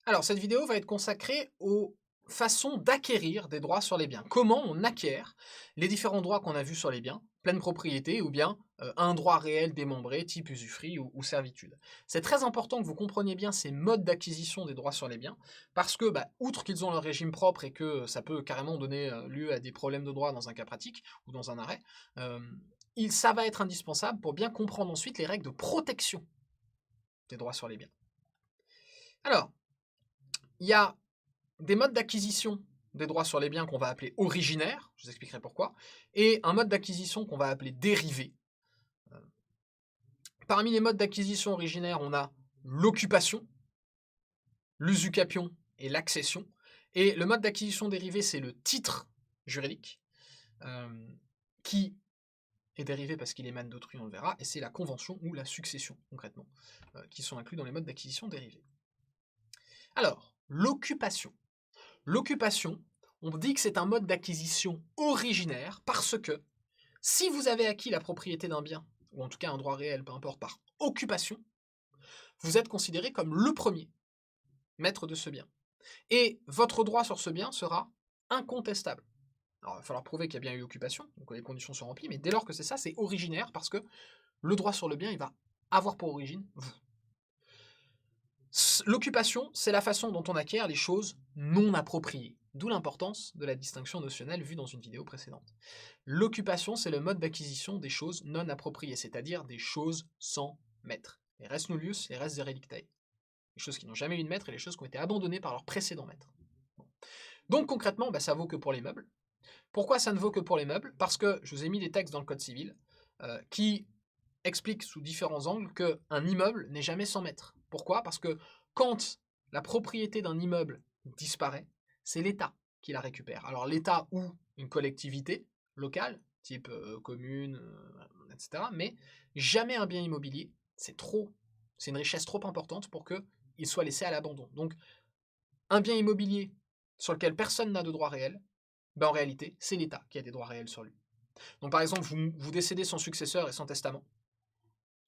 Alors, cette vidéo va être consacrée aux façons d'acquérir des droits sur les biens. Comment on acquiert les différents droits qu'on a vus sur les biens, pleine propriété ou bien un droit réel démembré, type usufruit ou servitude. C'est très important que vous compreniez bien ces modes d'acquisition des droits sur les biens, parce que, outre qu'ils ont leur régime propre et que ça peut carrément donner lieu à des problèmes de droit dans un cas pratique ou dans un arrêt, euh, ça va être indispensable pour bien comprendre ensuite les règles de protection des droits sur les biens. Alors, il y a des modes d'acquisition des droits sur les biens qu'on va appeler originaires, je vous expliquerai pourquoi, et un mode d'acquisition qu'on va appeler dérivé. Euh, Parmi les modes d'acquisition originaires, on a l'occupation, l'usucapion et l'accession. Et le mode d'acquisition dérivé, c'est le titre juridique, euh, qui est dérivé parce qu'il émane d'autrui, on le verra, et c'est la convention ou la succession, concrètement, qui sont inclus dans les modes d'acquisition dérivés. Alors, l'occupation. L'occupation, on dit que c'est un mode d'acquisition originaire parce que si vous avez acquis la propriété d'un bien, ou en tout cas un droit réel, peu importe, par occupation, vous êtes considéré comme le premier maître de ce bien. Et votre droit sur ce bien sera incontestable. Alors, il va falloir prouver qu'il y a bien eu occupation, donc les conditions sont remplies, mais dès lors que c'est ça, c'est originaire parce que le droit sur le bien, il va avoir pour origine vous. L'occupation, c'est la façon dont on acquiert les choses non appropriées, d'où l'importance de la distinction notionnelle vue dans une vidéo précédente. L'occupation, c'est le mode d'acquisition des choses non appropriées, c'est-à-dire des choses sans maître. Les res nullius, les res relictae. Les choses qui n'ont jamais eu de maître et les choses qui ont été abandonnées par leur précédent maître. Bon. Donc concrètement, ça vaut que pour les meubles. Pourquoi ça ne vaut que pour les meubles? Parce que je vous ai mis des textes dans le Code civil qui expliquent sous différents angles qu'un immeuble n'est jamais sans maître. Pourquoi? Parce que quand la propriété d'un immeuble disparaît, c'est l'État qui la récupère. Alors l'État ou une collectivité locale, type commune, etc., mais jamais un bien immobilier, c'est une richesse trop importante pour qu'il soit laissé à l'abandon. Donc un bien immobilier sur lequel personne n'a de droit réel, en réalité, c'est l'État qui a des droits réels sur lui. Donc par exemple, vous décédez sans successeur et sans testament,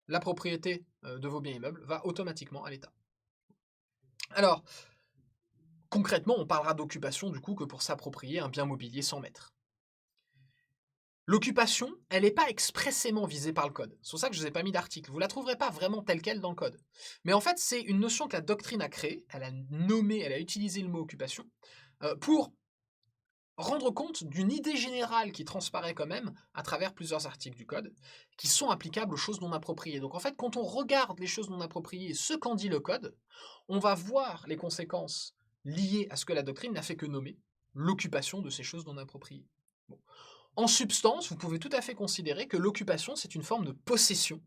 la propriété de vos biens immeubles va automatiquement à l'État. Alors, concrètement, on parlera d'occupation du coup que pour s'approprier un bien mobilier sans maître. L'occupation, elle n'est pas expressément visée par le code. C'est pour ça que je ne vous ai pas mis d'article. Vous ne la trouverez pas vraiment telle qu'elle dans le code. Mais en fait, c'est une notion que la doctrine a créée, elle a nommé, elle a utilisé le mot occupation, pour rendre compte d'une idée générale qui transparaît quand même à travers plusieurs articles du code, qui sont applicables aux choses non appropriées. Donc en fait, quand on regarde les choses non appropriées, ce qu'en dit le code, on va voir les conséquences liées à ce que la doctrine n'a fait que nommer, l'occupation de ces choses non appropriées. Bon. En substance, vous pouvez tout à fait considérer que l'occupation, c'est une forme de possession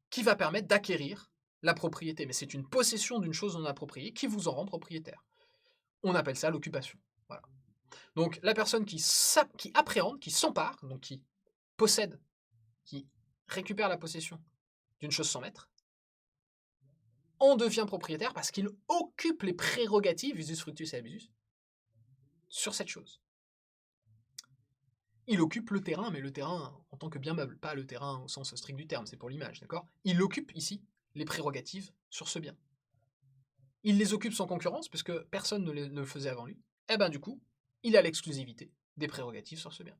qui va permettre d'acquérir la propriété. Mais c'est une possession d'une chose non appropriée qui vous en rend propriétaire. On appelle ça l'occupation. Voilà. Donc la personne qui appréhende, qui s'empare, donc qui possède, qui récupère la possession d'une chose sans maître, en devient propriétaire parce qu'il occupe les prérogatives usus fructus et abusus sur cette chose. Il occupe le terrain, mais le terrain en tant que bien meuble, pas le terrain au sens strict du terme, c'est pour l'image, d'accord? Il occupe ici les prérogatives sur ce bien. Il les occupe sans concurrence, puisque personne ne le faisait avant lui. Et du coup, il a l'exclusivité des prérogatives sur ce bien.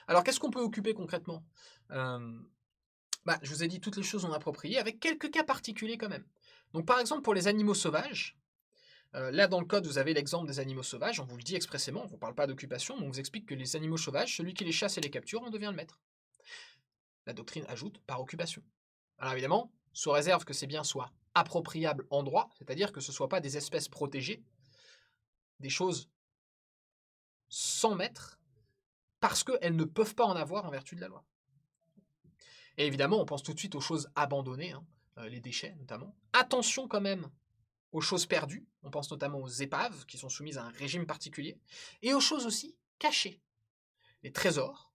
Alors, qu'est-ce qu'on peut occuper concrètement? Je vous ai dit toutes les choses non appropriées, avec quelques cas particuliers quand même. Donc, par exemple, pour les animaux sauvages, là, dans le code, vous avez l'exemple des animaux sauvages, on vous le dit expressément, on ne vous parle pas d'occupation, mais on vous explique que les animaux sauvages, celui qui les chasse et les capture en devient le maître. La doctrine ajoute par occupation. Alors évidemment, sous réserve que ces biens soient appropriables en droit, c'est-à-dire que ce ne soient pas des espèces protégées, des choses sans maître, parce qu'elles ne peuvent pas en avoir en vertu de la loi. Et évidemment, on pense tout de suite aux choses abandonnées, les déchets notamment. Attention quand même aux choses perdues, on pense notamment aux épaves qui sont soumises à un régime particulier, et aux choses aussi cachées. Les trésors.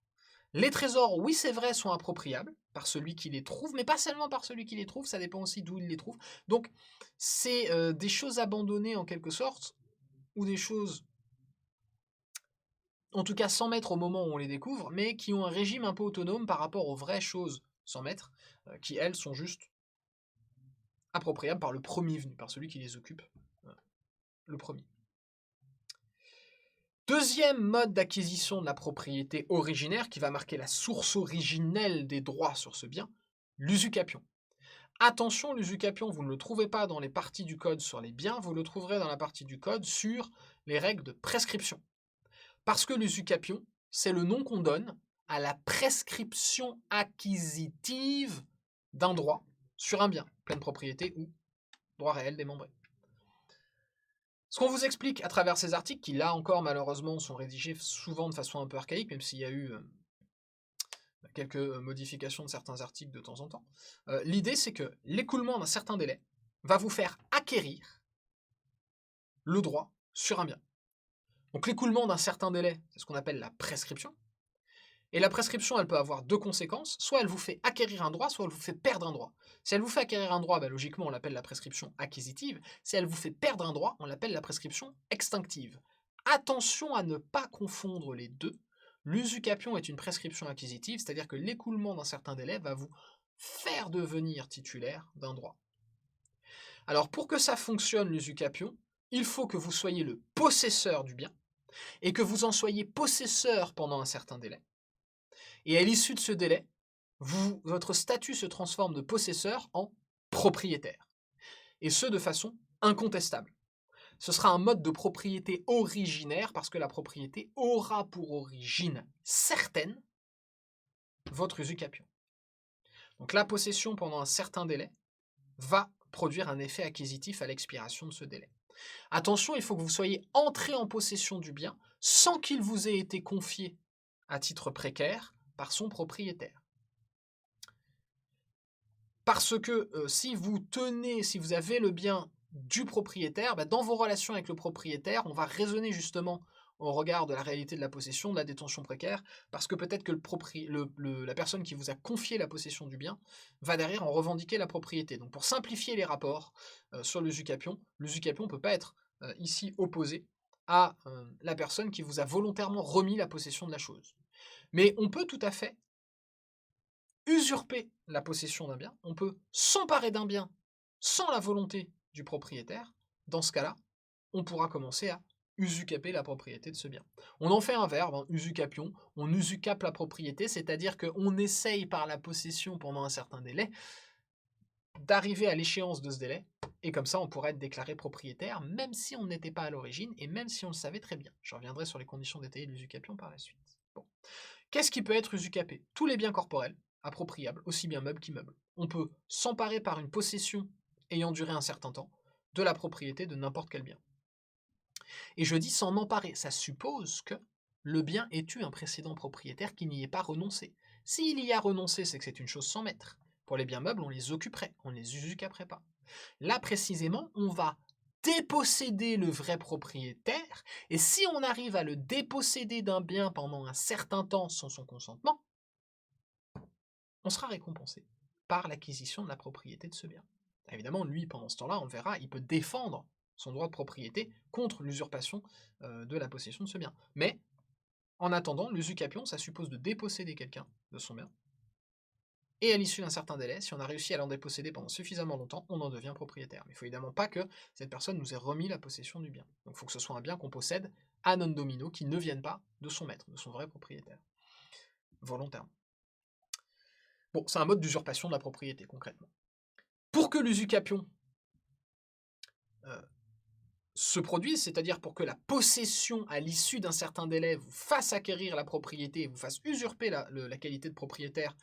Les trésors, oui c'est vrai, sont appropriables par celui qui les trouve, mais pas seulement par celui qui les trouve, ça dépend aussi d'où il les trouve. Donc c'est des choses abandonnées en quelque sorte, ou des choses en tout cas sans maître au moment où on les découvre, mais qui ont un régime un peu autonome par rapport aux vraies choses sans maître, qui elles sont juste appropriables par le premier venu, par celui qui les occupe le premier. Deuxième mode d'acquisition de la propriété originaire qui va marquer la source originelle des droits sur ce bien, l'usucapion. Attention, l'usucapion, vous ne le trouvez pas dans les parties du code sur les biens, vous le trouverez dans la partie du code sur les règles de prescription. Parce que l'usucapion, c'est le nom qu'on donne à la prescription acquisitive d'un droit sur un bien, pleine propriété ou droit réel démembré. Ce qu'on vous explique à travers ces articles, qui là encore malheureusement sont rédigés souvent de façon un peu archaïque, même s'il y a eu quelques modifications de certains articles de temps en temps, l'idée c'est que l'écoulement d'un certain délai va vous faire acquérir le droit sur un bien. Donc l'écoulement d'un certain délai, c'est ce qu'on appelle la prescription. Et la prescription, elle peut avoir deux conséquences. Soit elle vous fait acquérir un droit, soit elle vous fait perdre un droit. Si elle vous fait acquérir un droit, logiquement, on l'appelle la prescription acquisitive. Si elle vous fait perdre un droit, on l'appelle la prescription extinctive. Attention à ne pas confondre les deux. L'usucapion est une prescription acquisitive, c'est-à-dire que l'écoulement d'un certain délai va vous faire devenir titulaire d'un droit. Alors pour que ça fonctionne, l'usucapion, il faut que vous soyez le possesseur du bien et que vous en soyez possesseur pendant un certain délai. Et à l'issue de ce délai, votre statut se transforme de possesseur en propriétaire. Et ce, de façon incontestable. Ce sera un mode de propriété originaire parce que la propriété aura pour origine certaine votre usucapion. Donc la possession pendant un certain délai va produire un effet acquisitif à l'expiration de ce délai. Attention, il faut que vous soyez entré en possession du bien sans qu'il vous ait été confié à titre précaire par son propriétaire. Parce que si vous avez le bien du propriétaire, dans vos relations avec le propriétaire, on va raisonner justement au regard de la réalité de la possession, de la détention précaire, parce que peut-être que la personne qui vous a confié la possession du bien va derrière en revendiquer la propriété. Donc pour simplifier les rapports sur l'usucapion ne peut pas être ici opposé à la personne qui vous a volontairement remis la possession de la chose. Mais on peut tout à fait usurper la possession d'un bien, on peut s'emparer d'un bien sans la volonté du propriétaire. Dans ce cas-là, on pourra commencer à usucaper la propriété de ce bien. On en fait un verbe, usucapion, on usucape la propriété, c'est-à-dire qu'on essaye par la possession pendant un certain délai d'arriver à l'échéance de ce délai, et comme ça on pourrait être déclaré propriétaire, même si on n'était pas à l'origine, et même si on le savait très bien. Je reviendrai sur les conditions détaillées de l'usucapion par la suite. Bon. Qu'est-ce qui peut être usucapé? Tous les biens corporels, appropriables, aussi bien meubles qu'immeubles. On peut s'emparer par une possession ayant duré un certain temps de la propriété de n'importe quel bien. Et je dis s'en emparer, ça suppose que le bien ait eu un précédent propriétaire qui n'y ait pas renoncé. S'il y a renoncé, c'est que c'est une chose sans maître. Pour les biens meubles, on les occuperait, on ne les usucaperait pas. Là, précisément, on va déposséder le vrai propriétaire, et si on arrive à le déposséder d'un bien pendant un certain temps sans son consentement, on sera récompensé par l'acquisition de la propriété de ce bien. Évidemment, lui, pendant ce temps-là, on le verra, il peut défendre son droit de propriété contre l'usurpation de la possession de ce bien. Mais, en attendant, l'usucapion, ça suppose de déposséder quelqu'un de son bien, et à l'issue d'un certain délai, si on a réussi à l'en déposséder pendant suffisamment longtemps, on en devient propriétaire. Mais il ne faut évidemment pas que cette personne nous ait remis la possession du bien. Donc il faut que ce soit un bien qu'on possède à non domino, qui ne vienne pas de son maître, de son vrai propriétaire, volontairement. Bon, c'est un mode d'usurpation de la propriété, concrètement. Pour que l'usucapion se produise, c'est-à-dire pour que la possession à l'issue d'un certain délai vous fasse acquérir la propriété et vous fasse usurper la qualité de propriétaire,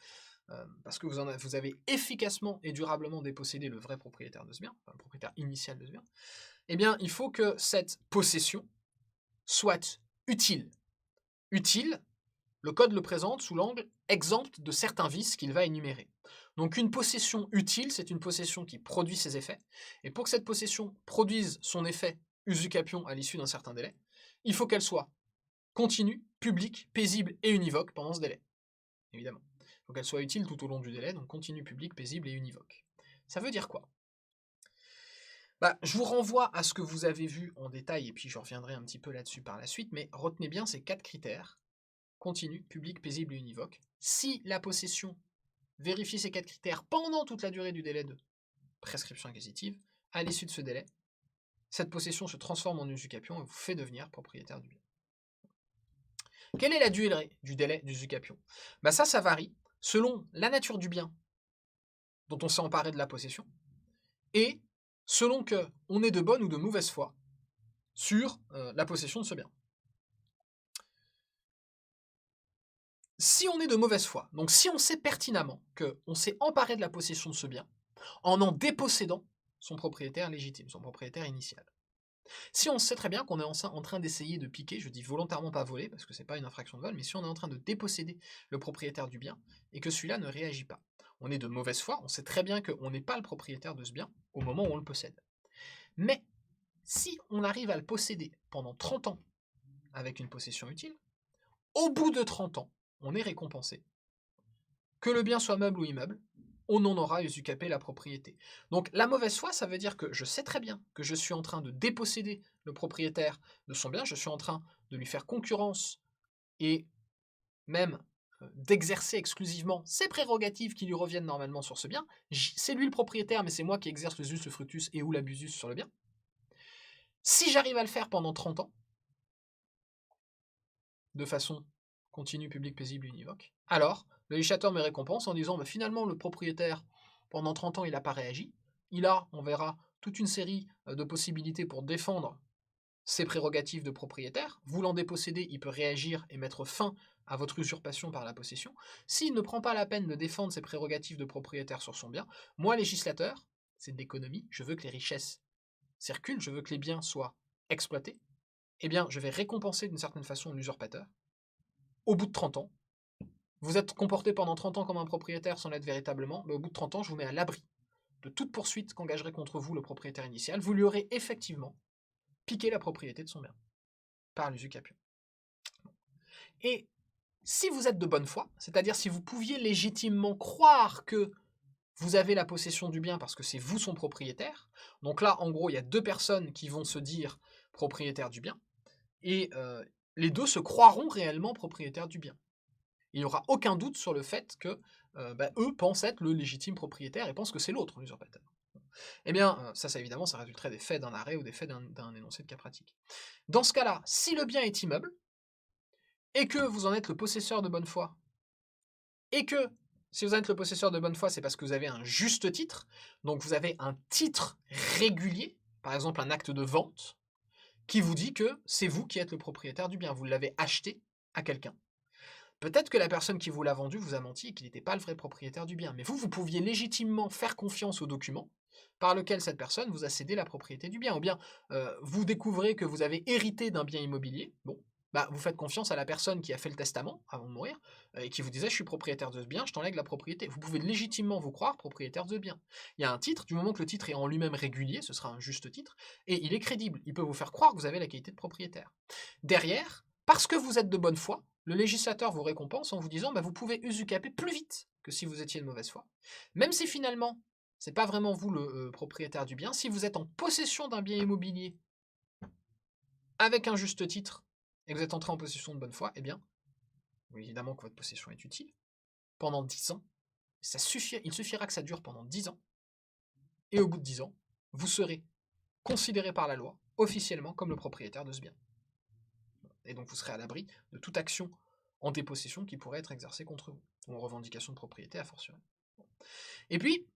parce que vous avez efficacement et durablement dépossédé le vrai propriétaire de ce bien, enfin, le propriétaire initial de ce bien, eh bien, il faut que cette possession soit utile. Utile, le code le présente sous l'angle exempt de certains vices qu'il va énumérer. Donc une possession utile, c'est une possession qui produit ses effets, et pour que cette possession produise son effet usucapion à l'issue d'un certain délai, il faut qu'elle soit continue, publique, paisible et univoque pendant ce délai, évidemment. Il faut qu'elle soit utile tout au long du délai, donc continue, publique, paisible et univoque. Ça veut dire quoi? Je vous renvoie à ce que vous avez vu en détail, et puis je reviendrai un petit peu là-dessus par la suite, mais retenez bien ces 4 critères: continu, public, paisible et univoque. Si la possession vérifie ces 4 critères pendant toute la durée du délai de prescription acquisitive, à l'issue de ce délai, cette possession se transforme en usucapion et vous fait devenir propriétaire du bien. Quelle est la durée du délai d'usucapion? Ça varie selon la nature du bien dont on s'est emparé de la possession et selon que on est de bonne ou de mauvaise foi sur la possession de ce bien. Si on est de mauvaise foi, donc si on sait pertinemment qu'on s'est emparé de la possession de ce bien en dépossédant son propriétaire légitime, son propriétaire initial. Si on sait très bien qu'on est en train d'essayer de piquer, je dis volontairement pas voler, parce que c'est pas une infraction de vol, mais si on est en train de déposséder le propriétaire du bien, et que celui-là ne réagit pas, on est de mauvaise foi, on sait très bien qu'on n'est pas le propriétaire de ce bien au moment où on le possède. Mais si on arrive à le posséder pendant 30 ans avec une possession utile, au bout de 30 ans, on est récompensé. Que le bien soit meuble ou immeuble, on en aura usucapé la propriété. Donc la mauvaise foi, ça veut dire que je sais très bien que je suis en train de déposséder le propriétaire de son bien, je suis en train de lui faire concurrence et même d'exercer exclusivement ses prérogatives qui lui reviennent normalement sur ce bien. C'est lui le propriétaire, mais c'est moi qui exerce le jus, le fructus et ou l'abusus sur le bien. Si j'arrive à le faire pendant 30 ans, de façon continue, publique, paisible, univoque, alors le législateur me récompense en disant finalement le propriétaire, pendant 30 ans, il n'a pas réagi. Il a, on verra, toute une série de possibilités pour défendre ses prérogatives de propriétaire. Voulant déposséder, il peut réagir et mettre fin à votre usurpation par la possession. S'il ne prend pas la peine de défendre ses prérogatives de propriétaire sur son bien, moi, législateur, c'est de l'économie, je veux que les richesses circulent, je veux que les biens soient exploités, eh bien, je vais récompenser d'une certaine façon l'usurpateur. Au bout de 30 ans, vous êtes comporté pendant 30 ans comme un propriétaire sans l'être véritablement, mais au bout de 30 ans, je vous mets à l'abri de toute poursuite qu'engagerait contre vous le propriétaire initial. Vous lui aurez effectivement piqué la propriété de son bien par l'usucapion. Et si vous êtes de bonne foi, c'est-à-dire si vous pouviez légitimement croire que vous avez la possession du bien parce que c'est vous son propriétaire, donc là, en gros, il y a deux personnes qui vont se dire propriétaires du bien, et les deux se croiront réellement propriétaires du bien. Il n'y aura aucun doute sur le fait que eux pensent être le légitime propriétaire et pensent que c'est l'autre l'usurpateur. Eh bien, ça évidemment, ça résulterait des faits d'un arrêt ou des faits d'un énoncé de cas pratique. Dans ce cas-là, si le bien est immeuble, et que vous en êtes le possesseur de bonne foi, et que si vous en êtes le possesseur de bonne foi, c'est parce que vous avez un juste titre, donc vous avez un titre régulier, par exemple un acte de vente, qui vous dit que c'est vous qui êtes le propriétaire du bien, vous l'avez acheté à quelqu'un. Peut-être que la personne qui vous l'a vendu vous a menti et qu'il n'était pas le vrai propriétaire du bien, mais vous pouviez légitimement faire confiance au document par lequel cette personne vous a cédé la propriété du bien. Ou bien, vous découvrez que vous avez hérité d'un bien immobilier, vous faites confiance à la personne qui a fait le testament avant de mourir, et qui vous disait « je suis propriétaire de ce bien, je t'enlègue la propriété ». Vous pouvez légitimement vous croire propriétaire de ce bien. Il y a un titre, du moment que le titre est en lui-même régulier, ce sera un juste titre, et il est crédible, il peut vous faire croire que vous avez la qualité de propriétaire. Derrière, parce que vous êtes de bonne foi, le législateur vous récompense en vous disant vous pouvez usucaper plus vite que si vous étiez de mauvaise foi. Même si finalement, c'est pas vraiment vous le propriétaire du bien, si vous êtes en possession d'un bien immobilier avec un juste titre et que vous êtes entré en possession de bonne foi, eh bien, évidemment que votre possession est utile, pendant 10 ans, il suffira que ça dure pendant 10 ans, et au bout de 10 ans, vous serez considéré par la loi officiellement comme le propriétaire de ce bien. Et donc vous serez à l'abri de toute action en dépossession qui pourrait être exercée contre vous, ou en revendication de propriété a fortiori. Et puis,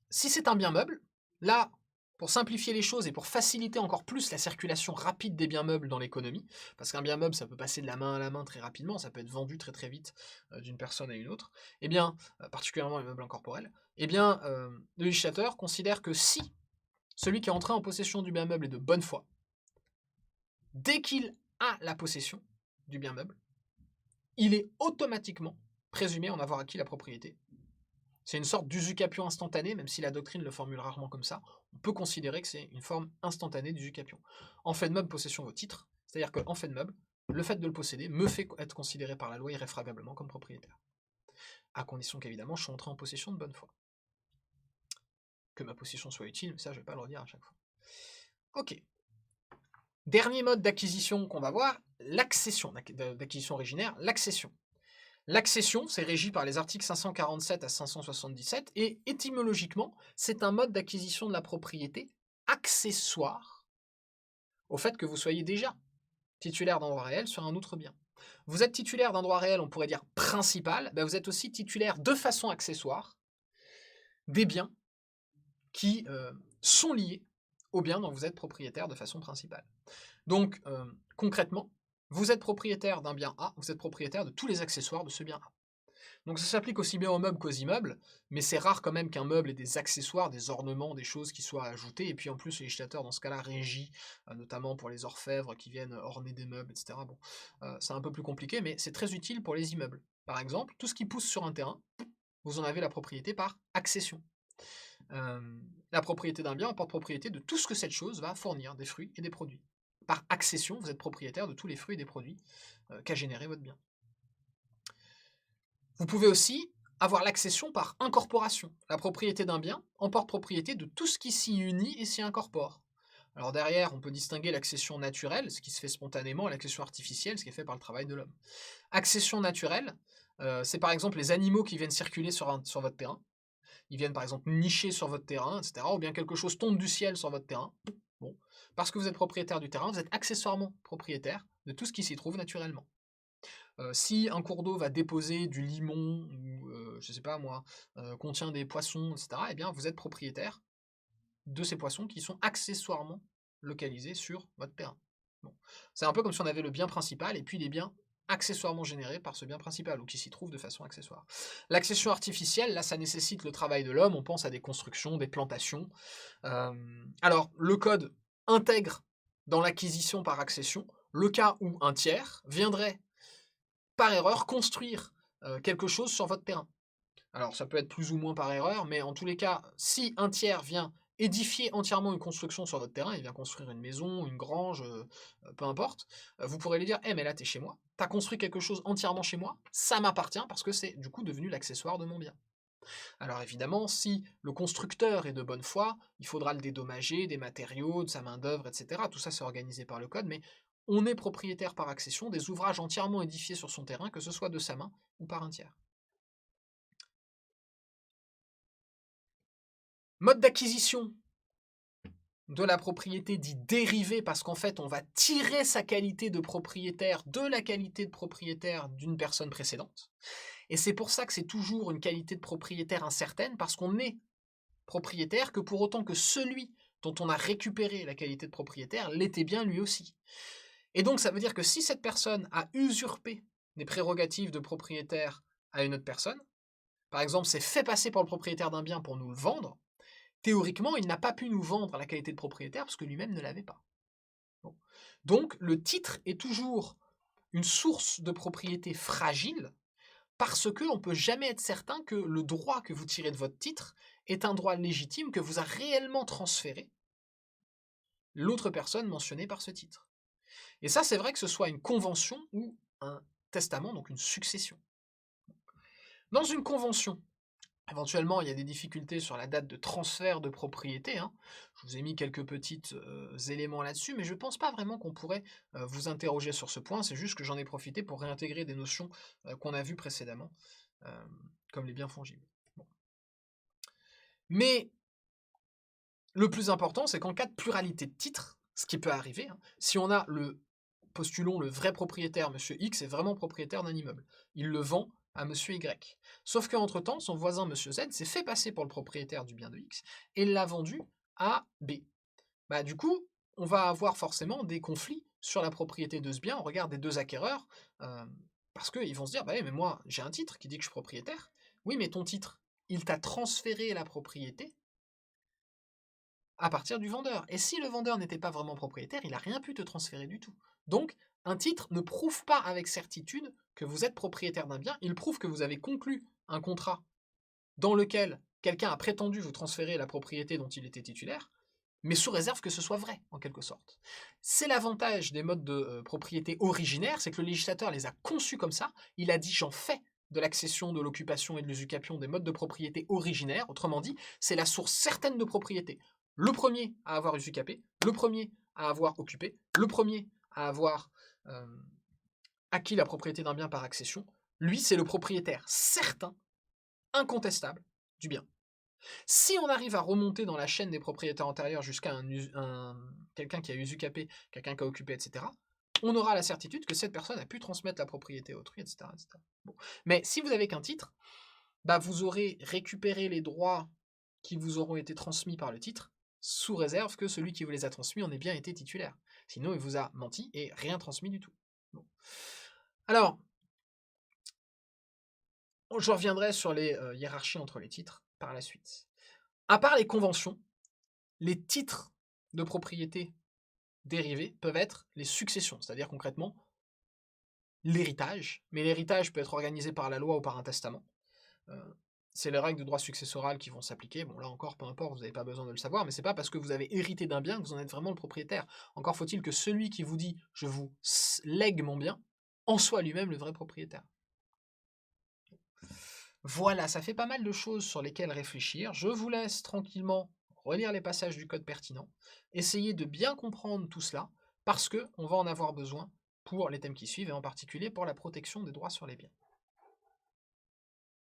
si c'est un bien meuble, là, pour simplifier les choses et pour faciliter encore plus la circulation rapide des biens meubles dans l'économie, parce qu'un bien meuble, ça peut passer de la main à la main très rapidement, ça peut être vendu très très vite d'une personne à une autre, eh bien, particulièrement les meubles incorporels, eh bien, le législateur considère que si celui qui est entré en possession du bien meuble est de bonne foi, dès qu'il a la possession du bien meuble, il est automatiquement présumé en avoir acquis la propriété. C'est une sorte d'usucapion instantané, même si la doctrine le formule rarement comme ça, on peut considérer que c'est une forme instantanée d'usucapion. En fait de meuble, possession vos titres, c'est-à-dire qu'en fait de meuble, le fait de le posséder me fait être considéré par la loi irréfragablement comme propriétaire. À condition qu'évidemment je sois entré en possession de bonne foi. Que ma possession soit utile, mais ça je vais pas le redire à chaque fois. Ok. Dernier mode d'acquisition qu'on va voir, l'accession, d'acquisition originaire, l'accession. L'accession, c'est régi par les articles 547 à 577, et étymologiquement, c'est un mode d'acquisition de la propriété accessoire au fait que vous soyez déjà titulaire d'un droit réel sur un autre bien. Vous êtes titulaire d'un droit réel, on pourrait dire principal, ben vous êtes aussi titulaire de façon accessoire des biens qui sont liés aux biens dont vous êtes propriétaire de façon principale. Donc, concrètement, vous êtes propriétaire d'un bien A, vous êtes propriétaire de tous les accessoires de ce bien A. Donc ça s'applique aussi bien aux meubles qu'aux immeubles, mais c'est rare quand même qu'un meuble ait des accessoires, des ornements, des choses qui soient ajoutées, et puis en plus le législateur dans ce cas-là régit, notamment pour les orfèvres qui viennent orner des meubles, etc. Bon, c'est un peu plus compliqué, mais c'est très utile pour les immeubles. Par exemple, tout ce qui pousse sur un terrain, vous en avez la propriété par accession. La propriété d'un bien emporte propriété de tout ce que cette chose va fournir, des fruits et des produits. Par accession, vous êtes propriétaire de tous les fruits et des produits qu'a généré votre bien. Vous pouvez aussi avoir l'accession par incorporation. La propriété d'un bien emporte propriété de tout ce qui s'y unit et s'y incorpore. Alors derrière, on peut distinguer l'accession naturelle, ce qui se fait spontanément, et l'accession artificielle, ce qui est fait par le travail de l'homme. Accession naturelle, c'est par exemple les animaux qui viennent circuler sur votre terrain. Ils viennent par exemple nicher sur votre terrain, etc. Ou bien quelque chose tombe du ciel sur votre terrain. Bon. Parce que vous êtes propriétaire du terrain, vous êtes accessoirement propriétaire de tout ce qui s'y trouve naturellement. Si un cours d'eau va déposer du limon ou, je sais pas moi, contient des poissons, etc., eh bien vous êtes propriétaire de ces poissons qui sont accessoirement localisés sur votre terrain. Bon. C'est un peu comme si on avait le bien principal et puis les biens accessoirement générés par ce bien principal, ou qui s'y trouvent de façon accessoire. L'accession artificielle, là, ça nécessite le travail de l'homme, on pense à des constructions, des plantations. Alors, le code intègre dans l'acquisition par accession le cas où un tiers viendrait par erreur construire quelque chose sur votre terrain. Alors ça peut être plus ou moins par erreur, mais en tous les cas, si un tiers vient édifier entièrement une construction sur votre terrain, il vient construire une maison, une grange, peu importe, vous pourrez lui dire: «Eh mais là t'es chez moi, t'as construit quelque chose entièrement chez moi, ça m'appartient parce que c'est du coup devenu l'accessoire de mon bien». Alors évidemment, si le constructeur est de bonne foi, il faudra le dédommager, des matériaux, de sa main-d'œuvre, etc. Tout ça, c'est organisé par le code, mais on est propriétaire par accession des ouvrages entièrement édifiés sur son terrain, que ce soit de sa main ou par un tiers. Mode d'acquisition de la propriété dit dérivé, parce qu'en fait, on va tirer sa qualité de propriétaire de la qualité de propriétaire d'une personne précédente. Et c'est pour ça que c'est toujours une qualité de propriétaire incertaine, parce qu'on est propriétaire que pour autant que celui dont on a récupéré la qualité de propriétaire l'était bien lui aussi. Et donc ça veut dire que si cette personne a usurpé des prérogatives de propriétaire à une autre personne, par exemple s'est fait passer pour le propriétaire d'un bien pour nous le vendre, théoriquement il n'a pas pu nous vendre la qualité de propriétaire parce que lui-même ne l'avait pas. Bon. Donc le titre est toujours une source de propriété fragile, parce qu'on ne peut jamais être certain que le droit que vous tirez de votre titre est un droit légitime que vous a réellement transféré l'autre personne mentionnée par ce titre. Et ça, c'est vrai que ce soit une convention ou un testament, donc une succession. Dans une convention, éventuellement, il y a des difficultés sur la date de transfert de propriété, hein. Je vous ai mis quelques petits éléments là-dessus, mais je ne pense pas vraiment qu'on pourrait vous interroger sur ce point. C'est juste que j'en ai profité pour réintégrer des notions qu'on a vues précédemment, euh, comme les biens fongibles. Bon. Mais le plus important, c'est qu'en cas de pluralité de titres, ce qui peut arriver, hein, si on a postulons, le vrai propriétaire, monsieur X, est vraiment propriétaire d'un immeuble. Il le vend à monsieur Y. Sauf qu'entre-temps, son voisin, monsieur Z, s'est fait passer pour le propriétaire du bien de X et l'a vendu à B. Bah, du coup, on va avoir forcément des conflits sur la propriété de ce bien au regard des deux acquéreurs, parce qu'ils vont se dire, bah oui, mais moi, j'ai un titre qui dit que je suis propriétaire. Oui, mais ton titre, il t'a transféré la propriété à partir du vendeur. Et si le vendeur n'était pas vraiment propriétaire, il n'a rien pu te transférer du tout. Donc, un titre ne prouve pas avec certitude que vous êtes propriétaire d'un bien, il prouve que vous avez conclu un contrat dans lequel quelqu'un a prétendu vous transférer la propriété dont il était titulaire, mais sous réserve que ce soit vrai, en quelque sorte. C'est l'avantage des modes de propriété originaires, c'est que le législateur les a conçus comme ça, il a dit j'en fais de l'accession, de l'occupation et de l'usucapion des modes de propriété originaires, autrement dit, c'est la source certaine de propriété. Le premier à avoir usucapé, le premier à avoir occupé, le premier à avoir acquis la propriété d'un bien par accession, lui c'est le propriétaire certain, incontestable, du bien. Si on arrive à remonter dans la chaîne des propriétaires antérieurs jusqu'à quelqu'un qui a usucapé, quelqu'un qui a occupé, etc., on aura la certitude que cette personne a pu transmettre la propriété à autrui, etc., etc. Bon. Mais si vous avez qu'un titre, bah, vous aurez récupéré les droits qui vous auront été transmis par le titre, sous réserve que celui qui vous les a transmis en ait bien été titulaire. Sinon, il vous a menti et rien transmis du tout. Bon. Alors, je reviendrai sur les hiérarchies entre les titres par la suite. À part les conventions, les titres de propriété dérivés peuvent être les successions, c'est-à-dire concrètement l'héritage, mais l'héritage peut être organisé par la loi ou par un testament. C'est les règles de droit successoral qui vont s'appliquer. Bon, là encore, peu importe, vous n'avez pas besoin de le savoir, mais c'est pas parce que vous avez hérité d'un bien que vous en êtes vraiment le propriétaire. Encore faut-il que celui qui vous dit « je vous lègue mon bien » en soit lui-même le vrai propriétaire. Voilà, ça fait pas mal de choses sur lesquelles réfléchir. Je vous laisse tranquillement relire les passages du code pertinent, essayer de bien comprendre tout cela, parce qu'on va en avoir besoin pour les thèmes qui suivent, et en particulier pour la protection des droits sur les biens.